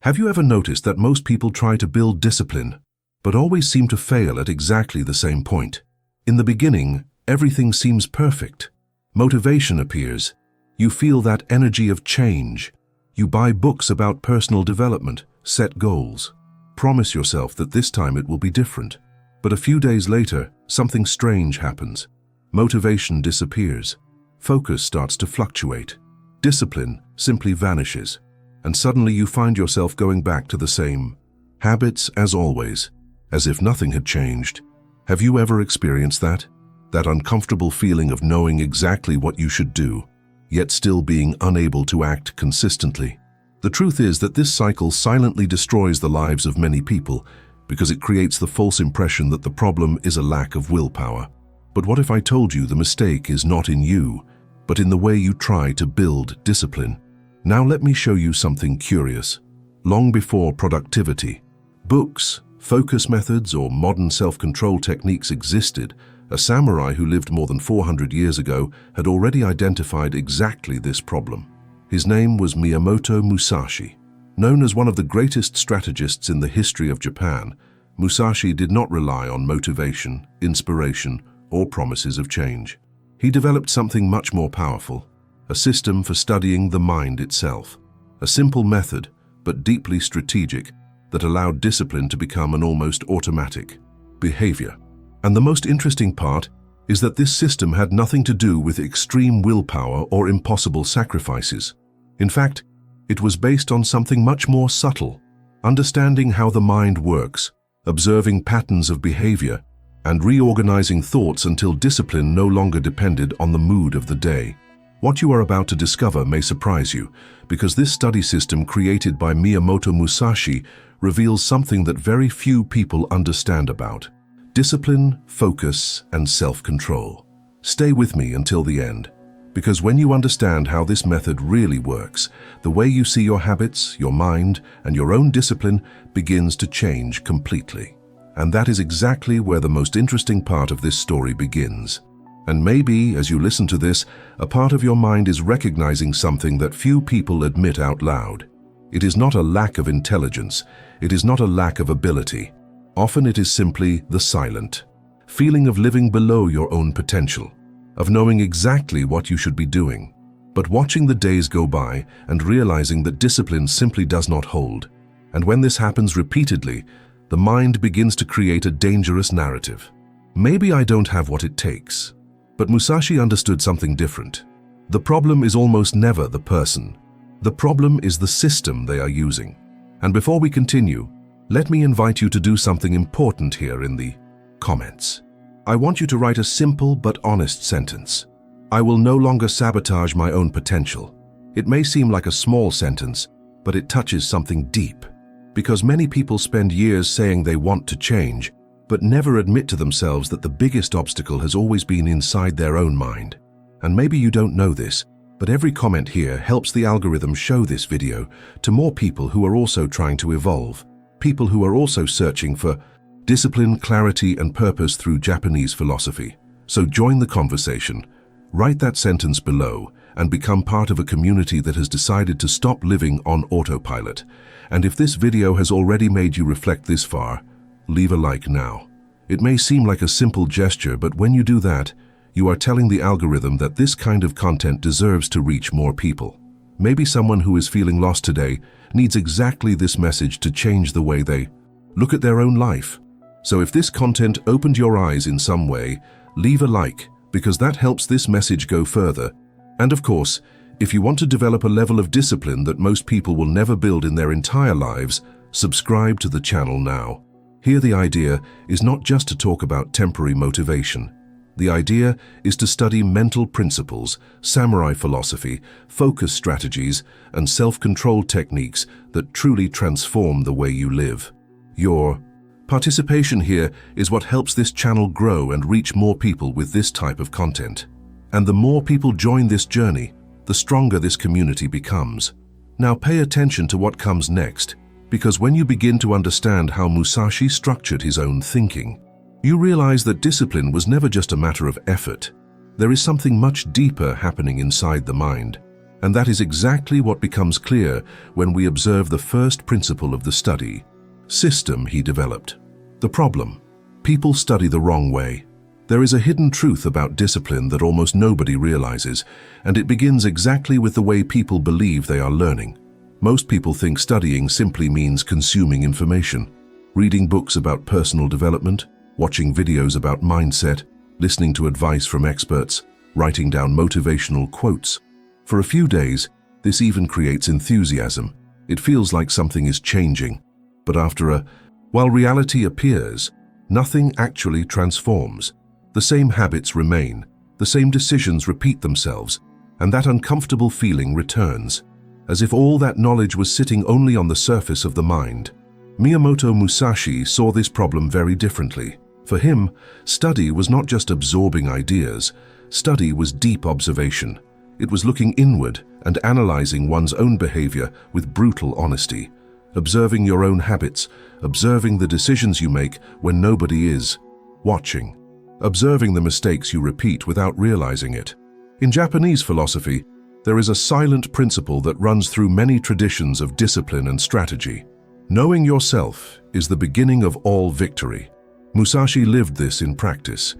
Have you ever noticed that most people try to build discipline, but always seem to fail at exactly the same point? In the beginning, everything seems perfect. Motivation appears. You feel that energy of change. You buy books about personal development, set goals. Promise yourself that this time it will be different. But a few days later, something strange happens. Motivation disappears. Focus starts to fluctuate. Discipline simply vanishes. And suddenly you find yourself going back to the same habits as always, as if nothing had changed. Have you ever experienced that? That uncomfortable feeling of knowing exactly what you should do, yet still being unable to act consistently? The truth is that this cycle silently destroys the lives of many people because it creates the false impression that the problem is a lack of willpower. But what if I told you the mistake is not in you, but in the way you try to build discipline? Now let me show you something curious. Long before productivity, books, focus methods, or modern self-control techniques existed, a samurai who lived more than 400 years ago had already identified exactly this problem. His name was Miyamoto Musashi. Known as one of the greatest strategists in the history of Japan, Musashi did not rely on motivation, inspiration, or promises of change. He developed something much more powerful, a system for studying the mind itself. A simple method, but deeply strategic, that allowed discipline to become an almost automatic behavior. And the most interesting part is that this system had nothing to do with extreme willpower or impossible sacrifices. In fact, it was based on something much more subtle, understanding how the mind works, observing patterns of behavior, and reorganizing thoughts until discipline no longer depended on the mood of the day. What you are about to discover may surprise you, because this study system created by Miyamoto Musashi reveals something that very few people understand about: discipline, focus, and self-control. Stay with me until the end, because when you understand how this method really works, the way you see your habits, your mind, and your own discipline begins to change completely. And that is exactly where the most interesting part of this story begins. And maybe, as you listen to this, a part of your mind is recognizing something that few people admit out loud. It is not a lack of intelligence. It is not a lack of ability. Often it is simply the silent feeling of living below your own potential, of knowing exactly what you should be doing, but watching the days go by and realizing that discipline simply does not hold. And when this happens repeatedly, the mind begins to create a dangerous narrative. Maybe I don't have what it takes. But Musashi understood something different. The problem is almost never the person. The problem is the system they are using. And before we continue, let me invite you to do something important here in the comments. I want you to write a simple but honest sentence. I will no longer sabotage my own potential. It may seem like a small sentence, but it touches something deep. Because many people spend years saying they want to change, but never admit to themselves that the biggest obstacle has always been inside their own mind. And maybe you don't know this, but every comment here helps the algorithm show this video to more people who are also trying to evolve, people who are also searching for discipline, clarity, and purpose through Japanese philosophy. So join the conversation, write that sentence below, and become part of a community that has decided to stop living on autopilot. And if this video has already made you reflect this far, leave a like now. It may seem like a simple gesture, but when you do that, you are telling the algorithm that this kind of content deserves to reach more people. Maybe someone who is feeling lost today needs exactly this message to change the way they look at their own life. So if this content opened your eyes in some way, leave a like, because that helps this message go further. And of course, if you want to develop a level of discipline that most people will never build in their entire lives, subscribe to the channel now. Here the idea is not just to talk about temporary motivation. The idea is to study mental principles, samurai philosophy, focus strategies, and self-control techniques that truly transform the way you live. Your participation here is what helps this channel grow and reach more people with this type of content. And the more people join this journey, the stronger this community becomes. Now pay attention to what comes next, because when you begin to understand how Musashi structured his own thinking, you realize that discipline was never just a matter of effort. There is something much deeper happening inside the mind. And that is exactly what becomes clear when we observe the first principle of the study system he developed. The problem: people study the wrong way. There is a hidden truth about discipline that almost nobody realizes, and it begins exactly with the way people believe they are learning. Most people think studying simply means consuming information, reading books about personal development, watching videos about mindset, listening to advice from experts, writing down motivational quotes. For a few days, this even creates enthusiasm. It feels like something is changing. But while reality appears, nothing actually transforms. The same habits remain, the same decisions repeat themselves, and that uncomfortable feeling returns, as if all that knowledge was sitting only on the surface of the mind. Miyamoto Musashi saw this problem very differently. For him, study was not just absorbing ideas. Study was deep observation. It was looking inward and analyzing one's own behavior with brutal honesty, observing your own habits, observing the decisions you make when nobody is watching, observing the mistakes you repeat without realizing it. In Japanese philosophy, there is a silent principle that runs through many traditions of discipline and strategy. Knowing yourself is the beginning of all victory. Musashi lived this in practice.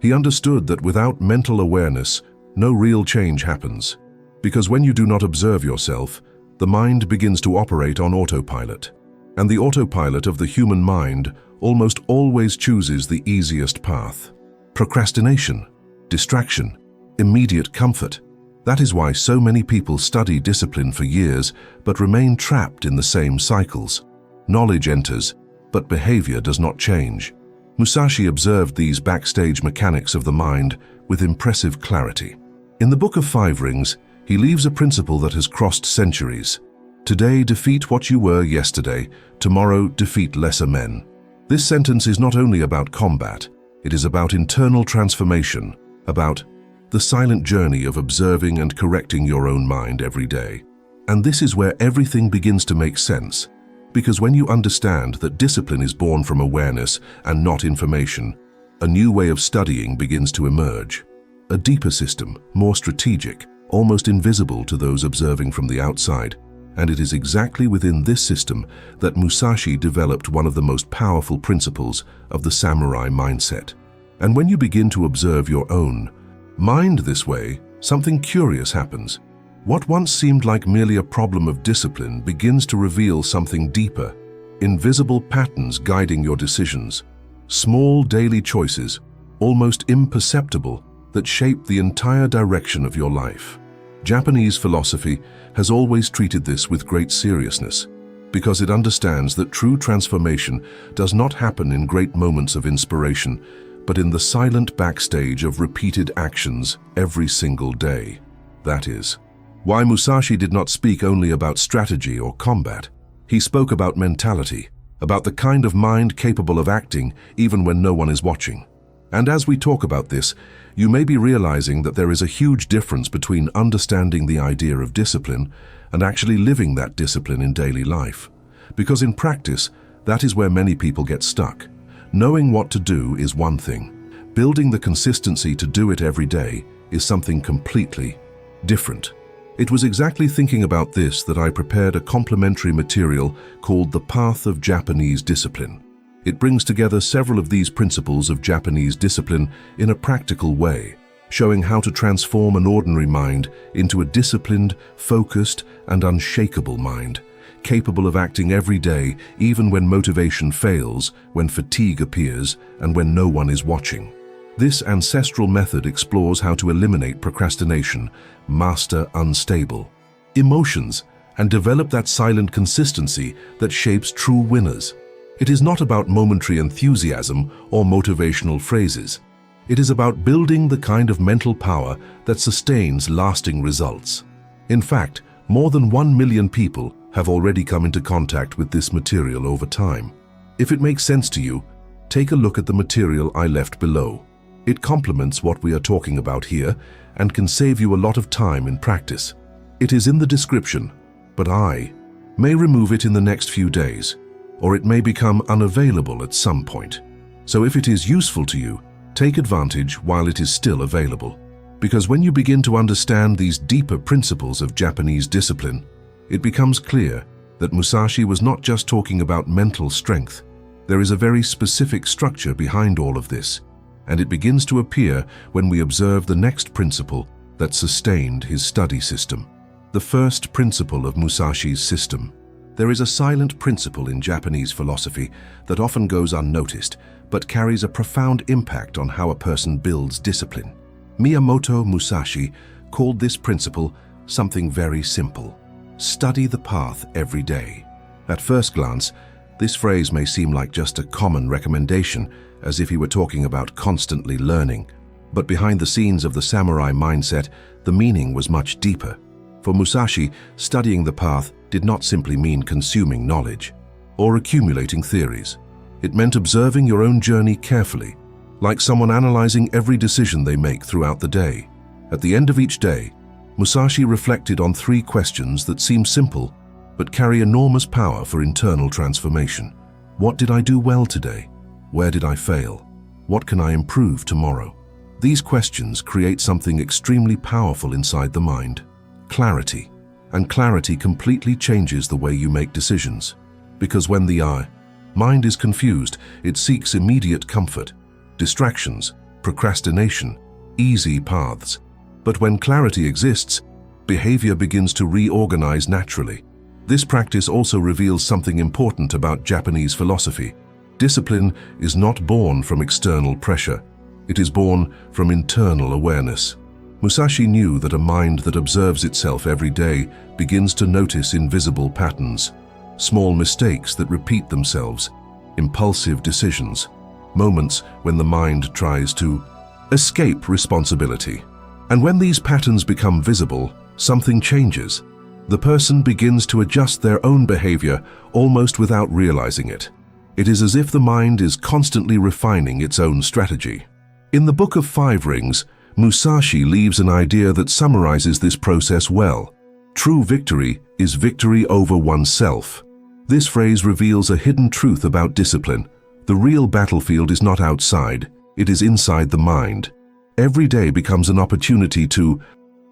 He understood that without mental awareness, no real change happens. Because when you do not observe yourself, the mind begins to operate on autopilot. And the autopilot of the human mind almost always chooses the easiest path. Procrastination, distraction, immediate comfort. That is why so many people study discipline for years but remain trapped in the same cycles. Knowledge enters, but behavior does not change. Musashi observed these backstage mechanics of the mind with impressive clarity. In the Book of Five Rings, he leaves a principle that has crossed centuries. Today defeat what you were yesterday, tomorrow defeat lesser men. This sentence is not only about combat, it is about internal transformation, about the silent journey of observing and correcting your own mind every day. And this is where everything begins to make sense. Because when you understand that discipline is born from awareness and not information, a new way of studying begins to emerge. A deeper system, more strategic, almost invisible to those observing from the outside. And it is exactly within this system that Musashi developed one of the most powerful principles of the samurai mindset. And when you begin to observe your own mind this way, something curious happens. What once seemed like merely a problem of discipline begins to reveal something deeper, invisible patterns guiding your decisions, small daily choices, almost imperceptible, that shape the entire direction of your life. Japanese philosophy has always treated this with great seriousness, because it understands that true transformation does not happen in great moments of inspiration, but in the silent backstage of repeated actions every single day. That is why Musashi did not speak only about strategy or combat. He spoke about mentality, about the kind of mind capable of acting even when no one is watching. And as we talk about this, you may be realizing that there is a huge difference between understanding the idea of discipline and actually living that discipline in daily life. Because in practice, that is where many people get stuck. Knowing what to do is one thing. Building the consistency to do it every day is something completely different. It was exactly thinking about this that I prepared a complementary material called The Path of Japanese Discipline. It brings together several of these principles of Japanese discipline in a practical way, showing how to transform an ordinary mind into a disciplined, focused, and unshakable mind, capable of acting every day even when motivation fails, when fatigue appears, and when no one is watching. This ancestral method explores how to eliminate procrastination, master unstable emotions, and develop that silent consistency that shapes true winners. It is not about momentary enthusiasm or motivational phrases. It is about building the kind of mental power that sustains lasting results. In fact, more than 1 million people have already come into contact with this material over time. If it makes sense to you, take a look at the material I left below. It complements what we are talking about here and can save you a lot of time in practice. It is in the description, but I may remove it in the next few days, or it may become unavailable at some point. So if it is useful to you, take advantage while it is still available. Because when you begin to understand these deeper principles of Japanese discipline, it becomes clear that Musashi was not just talking about mental strength. There is a very specific structure behind all of this, and it begins to appear when we observe the next principle that sustained his study system. The first principle of Musashi's system. There is a silent principle in Japanese philosophy that often goes unnoticed, but carries a profound impact on how a person builds discipline. Miyamoto Musashi called this principle something very simple: study the path every day. At first glance, this phrase may seem like just a common recommendation, as if he were talking about constantly learning. But behind the scenes of the samurai mindset, the meaning was much deeper. For Musashi, studying the path did not simply mean consuming knowledge or accumulating theories. It meant observing your own journey carefully, like someone analyzing every decision they make throughout the day. At the end of each day, Musashi reflected on 3 questions that seem simple, but carry enormous power for internal transformation. What did I do well today? Where did I fail? What can I improve tomorrow? These questions create something extremely powerful inside the mind: clarity. And clarity completely changes the way you make decisions. Because when the mind is confused, it seeks immediate comfort, distractions, procrastination, easy paths. But when clarity exists, behavior begins to reorganize naturally. This practice also reveals something important about Japanese philosophy. Discipline is not born from external pressure. It is born from internal awareness. Musashi knew that a mind that observes itself every day begins to notice invisible patterns, small mistakes that repeat themselves, impulsive decisions, moments when the mind tries to escape responsibility. And when these patterns become visible, something changes. The person begins to adjust their own behavior almost without realizing it. It is as if the mind is constantly refining its own strategy. In the Book of 5 Rings, Musashi leaves an idea that summarizes this process well. True victory is victory over oneself. This phrase reveals a hidden truth about discipline. The real battlefield is not outside, it is inside the mind. Every day becomes an opportunity to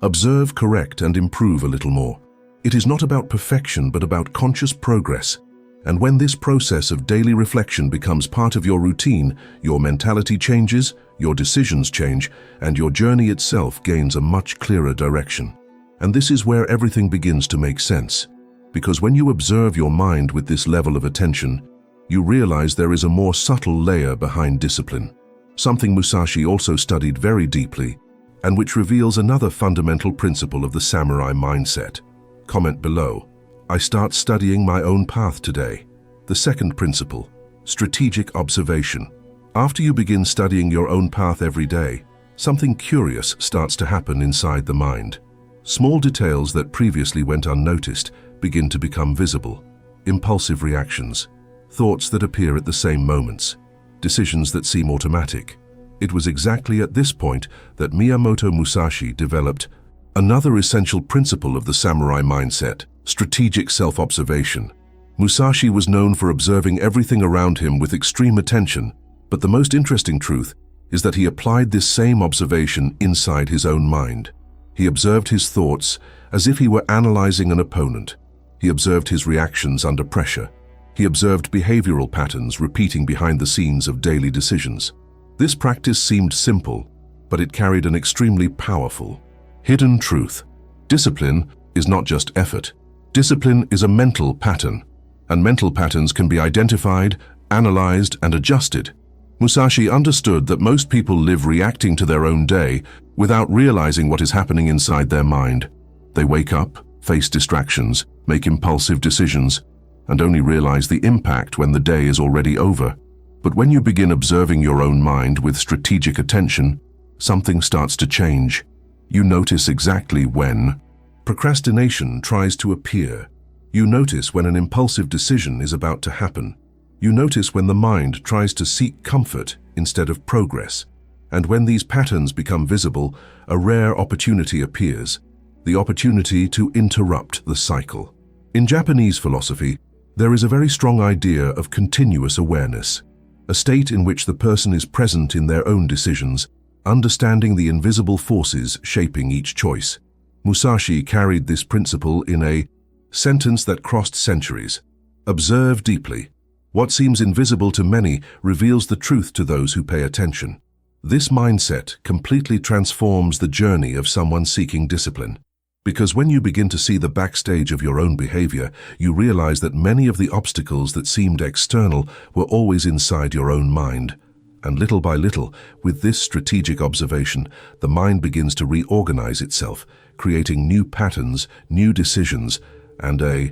observe, correct, and improve a little more. It is not about perfection, but about conscious progress. And when this process of daily reflection becomes part of your routine, your mentality changes, your decisions change, and your journey itself gains a much clearer direction. And this is where everything begins to make sense. Because when you observe your mind with this level of attention, you realize there is a more subtle layer behind discipline. Something Musashi also studied very deeply, and which reveals another fundamental principle of the samurai mindset. Comment below. I start studying my own path today. The second principle, strategic observation. After you begin studying your own path every day, something curious starts to happen inside the mind. Small details that previously went unnoticed begin to become visible. Impulsive reactions, thoughts that appear at the same moments, decisions that seem automatic. It was exactly at this point that Miyamoto Musashi developed another essential principle of the samurai mindset: strategic self-observation. Musashi was known for observing everything around him with extreme attention, but the most interesting truth is that he applied this same observation inside his own mind. He observed his thoughts as if he were analyzing an opponent. He observed his reactions under pressure. He observed behavioral patterns repeating behind the scenes of daily decisions. This practice seemed simple, but it carried an extremely powerful, hidden truth. Discipline is not just effort. Discipline is a mental pattern, and mental patterns can be identified, analyzed, and adjusted. Musashi understood that most people live reacting to their own day without realizing what is happening inside their mind. They wake up, face distractions, make impulsive decisions, and only realize the impact when the day is already over. But when you begin observing your own mind with strategic attention, something starts to change. You notice exactly when procrastination tries to appear. You notice when an impulsive decision is about to happen. You notice when the mind tries to seek comfort instead of progress. And when these patterns become visible, a rare opportunity appears, the opportunity to interrupt the cycle. In Japanese philosophy, there is a very strong idea of continuous awareness, a state in which the person is present in their own decisions, understanding the invisible forces shaping each choice. Musashi carried this principle in a sentence that crossed centuries. Observe deeply. What seems invisible to many reveals the truth to those who pay attention. This mindset completely transforms the journey of someone seeking discipline. Because when you begin to see the backstage of your own behavior, you realize that many of the obstacles that seemed external were always inside your own mind. And little by little, with this strategic observation, the mind begins to reorganize itself, creating new patterns, new decisions, and a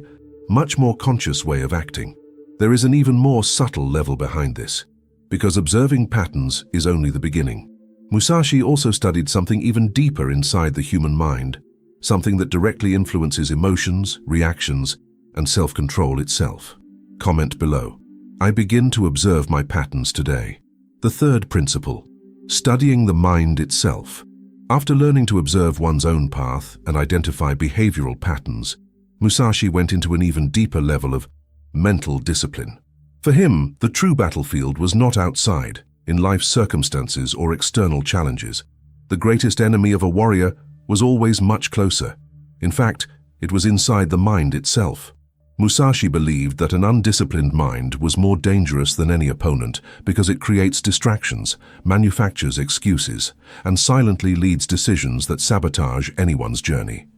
much more conscious way of acting. There is an even more subtle level behind this, because observing patterns is only the beginning. Musashi also studied something even deeper inside the human mind, something that directly influences emotions, reactions, and self-control itself. Comment below. I begin to observe my patterns today. The third principle, studying the mind itself. After learning to observe one's own path and identify behavioral patterns, Musashi went into an even deeper level of mental discipline. For him, the true battlefield was not outside, in life's circumstances or external challenges. The greatest enemy of a warrior was always much closer. In fact, it was inside the mind itself. Musashi believed that an undisciplined mind was more dangerous than any opponent because it creates distractions, manufactures excuses, and silently leads decisions that sabotage anyone's journey.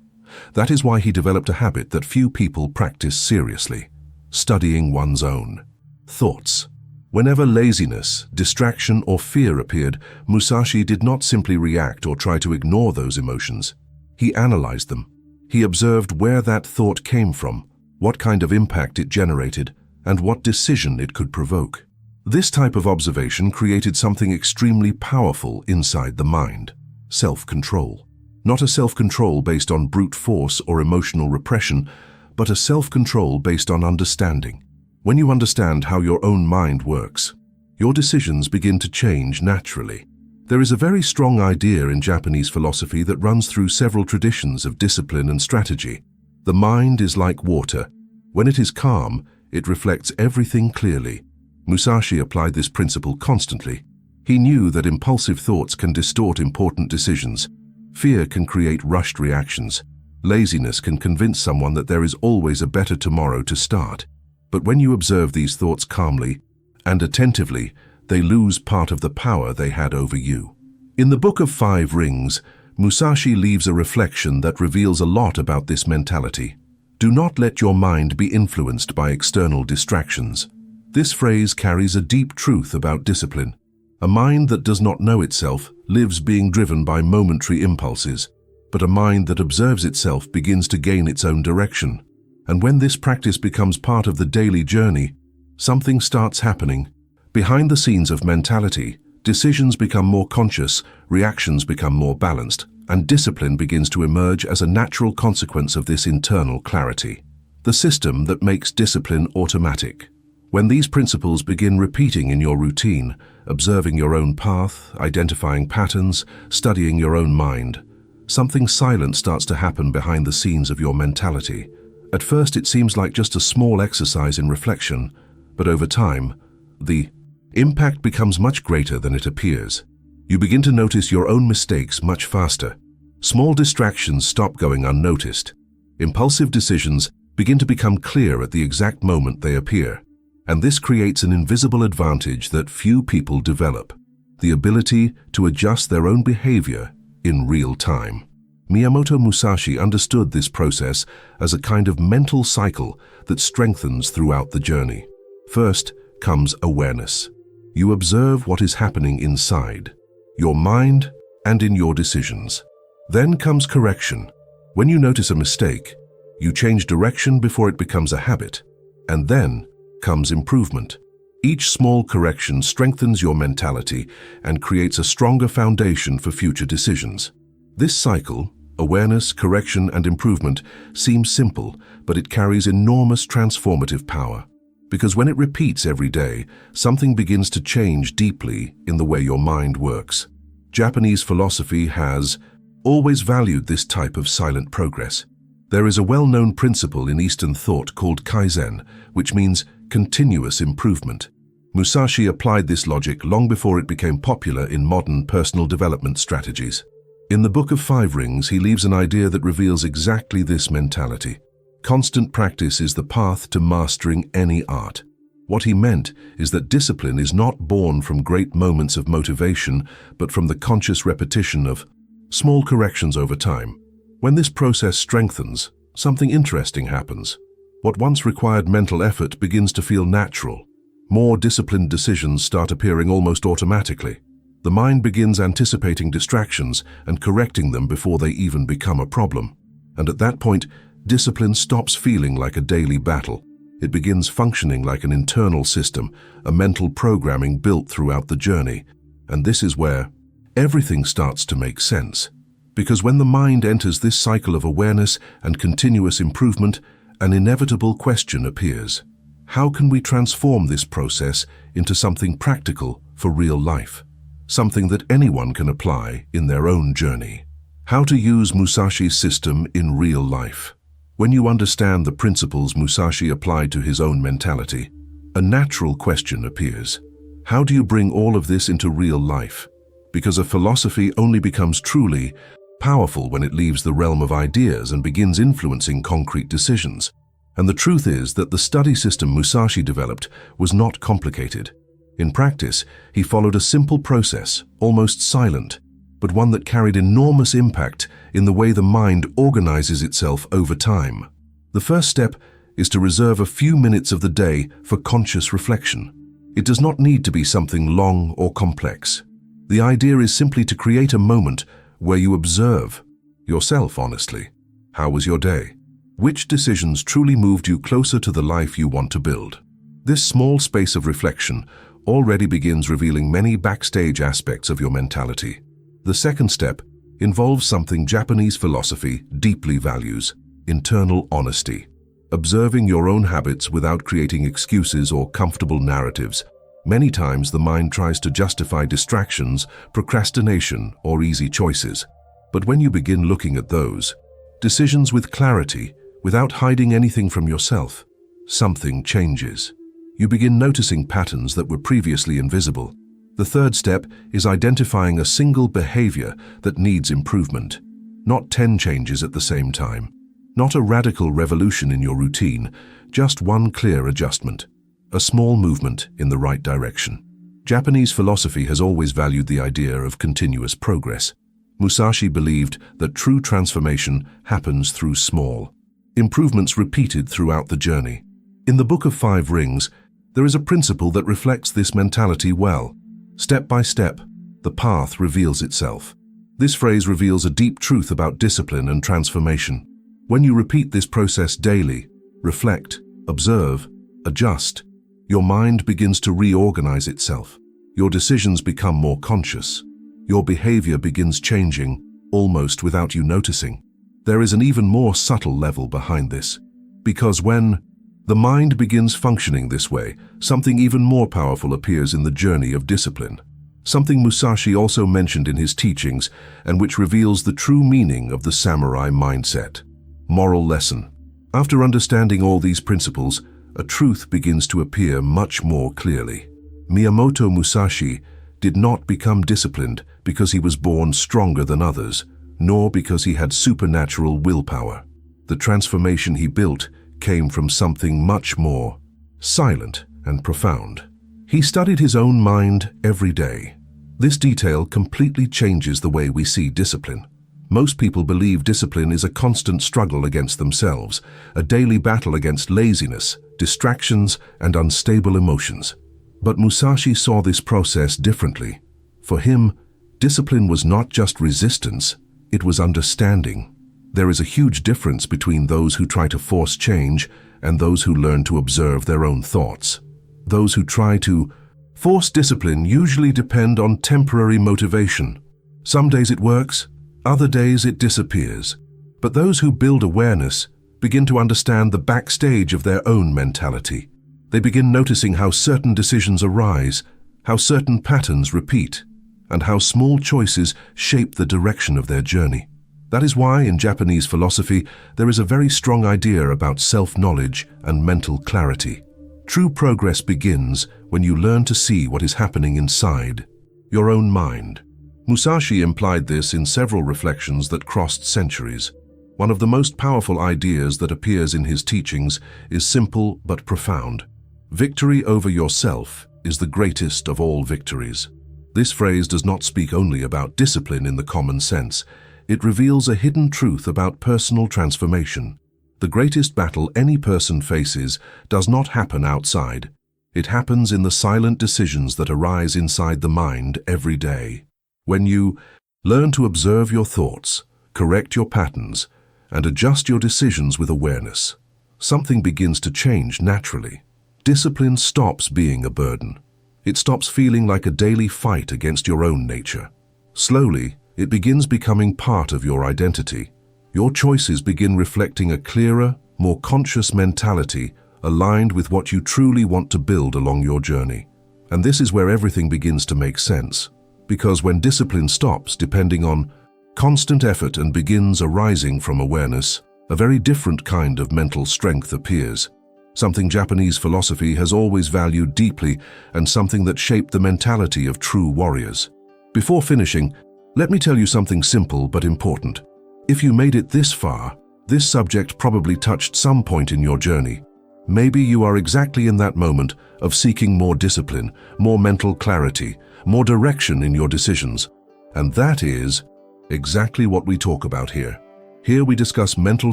That is why he developed a habit that few people practice seriously: studying one's own thoughts. Whenever laziness, distraction, or fear appeared, Musashi did not simply react or try to ignore those emotions. He analyzed them. He observed where that thought came from, what kind of impact it generated, and what decision it could provoke. This type of observation created something extremely powerful inside the mind: self-control. Not a self-control based on brute force or emotional repression, but a self-control based on understanding. When you understand how your own mind works, your decisions begin to change naturally. There is a very strong idea in Japanese philosophy that runs through several traditions of discipline and strategy. The mind is like water. When it is calm, it reflects everything clearly. Musashi applied this principle constantly. He knew that impulsive thoughts can distort important decisions. Fear can create rushed reactions. Laziness can convince someone that there is always a better tomorrow to start. But when you observe these thoughts calmly and attentively, they lose part of the power they had over you. In the Book of Five Rings, Musashi leaves a reflection that reveals a lot about this mentality. Do not let your mind be influenced by external distractions. This phrase carries a deep truth about discipline. A mind that does not know itself lives being driven by momentary impulses, but a mind that observes itself begins to gain its own direction. And when this practice becomes part of the daily journey, something starts happening. Behind the scenes of mentality, decisions become more conscious, reactions become more balanced, and discipline begins to emerge as a natural consequence of this internal clarity. The system that makes discipline automatic. When these principles begin repeating in your routine, observing your own path, identifying patterns, studying your own mind, something silent starts to happen behind the scenes of your mentality. At first it seems like just a small exercise in reflection, but over time, the impact becomes much greater than it appears. You begin to notice your own mistakes much faster. Small distractions stop going unnoticed. Impulsive decisions begin to become clear at the exact moment they appear. And this creates an invisible advantage that few people develop: the ability to adjust their own behavior in real time. Miyamoto Musashi understood this process as a kind of mental cycle that strengthens throughout the journey. First comes awareness. You observe what is happening inside your mind and in your decisions. Then comes correction. When you notice a mistake, you change direction before it becomes a habit. And then comes improvement. Each small correction strengthens your mentality and creates a stronger foundation for future decisions. This cycle, awareness, correction, and improvement, seems simple, but it carries enormous transformative power. Because when it repeats every day, something begins to change deeply in the way your mind works. Japanese philosophy has always valued this type of silent progress. There is a well-known principle in Eastern thought called kaizen, which means continuous improvement. Musashi applied this logic long before it became popular in modern personal development strategies. In the Book of Five Rings, he leaves an idea that reveals exactly this mentality. Constant practice is the path to mastering any art. What he meant is that discipline is not born from great moments of motivation, but from the conscious repetition of small corrections over time. When this process strengthens, something interesting happens. What once required mental effort begins to feel natural. More disciplined decisions start appearing almost automatically. The mind begins anticipating distractions and correcting them before they even become a problem. And at that point, discipline stops feeling like a daily battle. It begins functioning like an internal system, a mental programming built throughout the journey. And this is where everything starts to make sense. Because when the mind enters this cycle of awareness and continuous improvement, an inevitable question appears. How can we transform this process into something practical for real life? Something that anyone can apply in their own journey. How to use Musashi's system in real life. When you understand the principles Musashi applied to his own mentality, a natural question appears. How do you bring all of this into real life? Because a philosophy only becomes truly powerful when it leaves the realm of ideas and begins influencing concrete decisions. And the truth is that the study system Musashi developed was not complicated. In practice, he followed a simple process, almost silent, but one that carried enormous impact in the way the mind organizes itself over time. The first step is to reserve a few minutes of the day for conscious reflection. It does not need to be something long or complex. The idea is simply to create a moment where you observe yourself honestly. How was your day? Which decisions truly moved you closer to the life you want to build? This small space of reflection already begins revealing many backstage aspects of your mentality. The second step involves something Japanese philosophy deeply values: internal honesty. Observing your own habits without creating excuses or comfortable narratives. Many times the mind tries to justify distractions, procrastination, or easy choices. But when you begin looking at those decisions with clarity, without hiding anything from yourself, something changes. You begin noticing patterns that were previously invisible. The third step is identifying a single behavior that needs improvement. Not 10 changes at the same time. Not a radical revolution in your routine, just one clear adjustment. A small movement in the right direction. Japanese philosophy has always valued the idea of continuous progress. Musashi believed that true transformation happens through small improvements repeated throughout the journey. In the Book of Five Rings, there is a principle that reflects this mentality well. Step by step, the path reveals itself. This phrase reveals a deep truth about discipline and transformation. When you repeat this process daily, reflect, observe, adjust, your mind begins to reorganize itself. Your decisions become more conscious. Your behavior begins changing, almost without you noticing. There is an even more subtle level behind this. Because when the mind begins functioning this way, something even more powerful appears in the journey of discipline. Something Musashi also mentioned in his teachings, and which reveals the true meaning of the samurai mindset. Moral lesson. After understanding all these principles, a truth begins to appear much more clearly. Miyamoto Musashi did not become disciplined because he was born stronger than others, nor because he had supernatural willpower. The transformation he built came from something much more silent and profound. He studied his own mind every day. This detail completely changes the way we see discipline. Most people believe discipline is a constant struggle against themselves, a daily battle against laziness, distractions, and unstable emotions. But Musashi saw this process differently. For him, discipline was not just resistance, it was understanding. There is a huge difference between those who try to force change and those who learn to observe their own thoughts. Those who try to force discipline usually depend on temporary motivation. Some days it works, other days it disappears. But those who build awareness begin to understand the backstage of their own mentality. They begin noticing how certain decisions arise, how certain patterns repeat, and how small choices shape the direction of their journey. That is why, in Japanese philosophy, there is a very strong idea about self-knowledge and mental clarity. True progress begins when you learn to see what is happening inside your own mind. Musashi implied this in several reflections that crossed centuries. One of the most powerful ideas that appears in his teachings is simple but profound. Victory over yourself is the greatest of all victories. This phrase does not speak only about discipline in the common sense. It reveals a hidden truth about personal transformation. The greatest battle any person faces does not happen outside. It happens in the silent decisions that arise inside the mind every day. When you learn to observe your thoughts, correct your patterns, and adjust your decisions with awareness, something begins to change naturally. Discipline stops being a burden. It stops feeling like a daily fight against your own nature. Slowly, it begins becoming part of your identity. Your choices begin reflecting a clearer, more conscious mentality aligned with what you truly want to build along your journey. And this is where everything begins to make sense. Because when discipline stops depending on constant effort and begins arising from awareness, a very different kind of mental strength appears. Something Japanese philosophy has always valued deeply and something that shaped the mentality of true warriors. Before finishing, let me tell you something simple but important. If you made it this far, this subject probably touched some point in your journey. Maybe you are exactly in that moment of seeking more discipline, more mental clarity, more direction in your decisions. And that is exactly what we talk about here. Here we discuss mental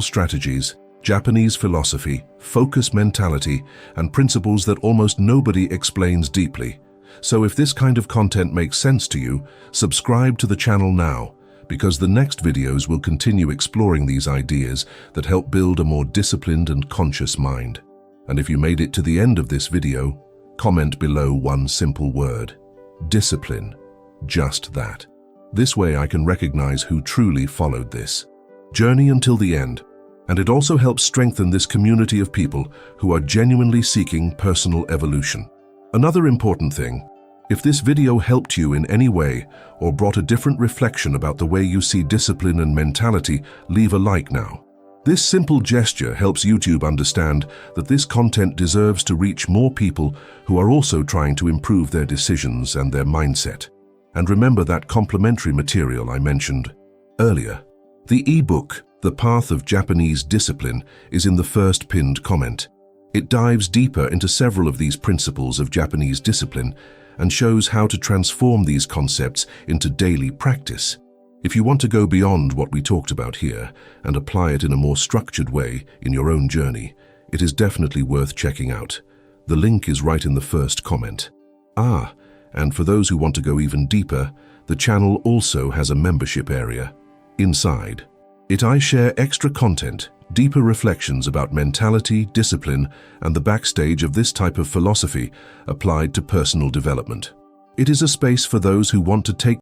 strategies, Japanese philosophy, focus mentality, and principles that almost nobody explains deeply. So if this kind of content makes sense to you, subscribe to the channel now, because the next videos will continue exploring these ideas that help build a more disciplined and conscious mind. And if you made it to the end of this video, comment below one simple word: discipline. Just that. This way I can recognize who truly followed this journey until the end. And it also helps strengthen this community of people who are genuinely seeking personal evolution. Another important thing, if this video helped you in any way or brought a different reflection about the way you see discipline and mentality, leave a like now. This simple gesture helps YouTube understand that this content deserves to reach more people who are also trying to improve their decisions and their mindset. And remember that complimentary material I mentioned earlier. The eBook, The Path of Japanese Discipline, is in the first pinned comment. It dives deeper into several of these principles of Japanese discipline and shows how to transform these concepts into daily practice. If you want to go beyond what we talked about here and apply it in a more structured way in your own journey, it is definitely worth checking out. The link is right in the first comment. And for those who want to go even deeper, the channel also has a membership area. Inside it, I share extra content, deeper reflections about mentality, discipline, and the backstage of this type of philosophy applied to personal development. It is a space for those who want to take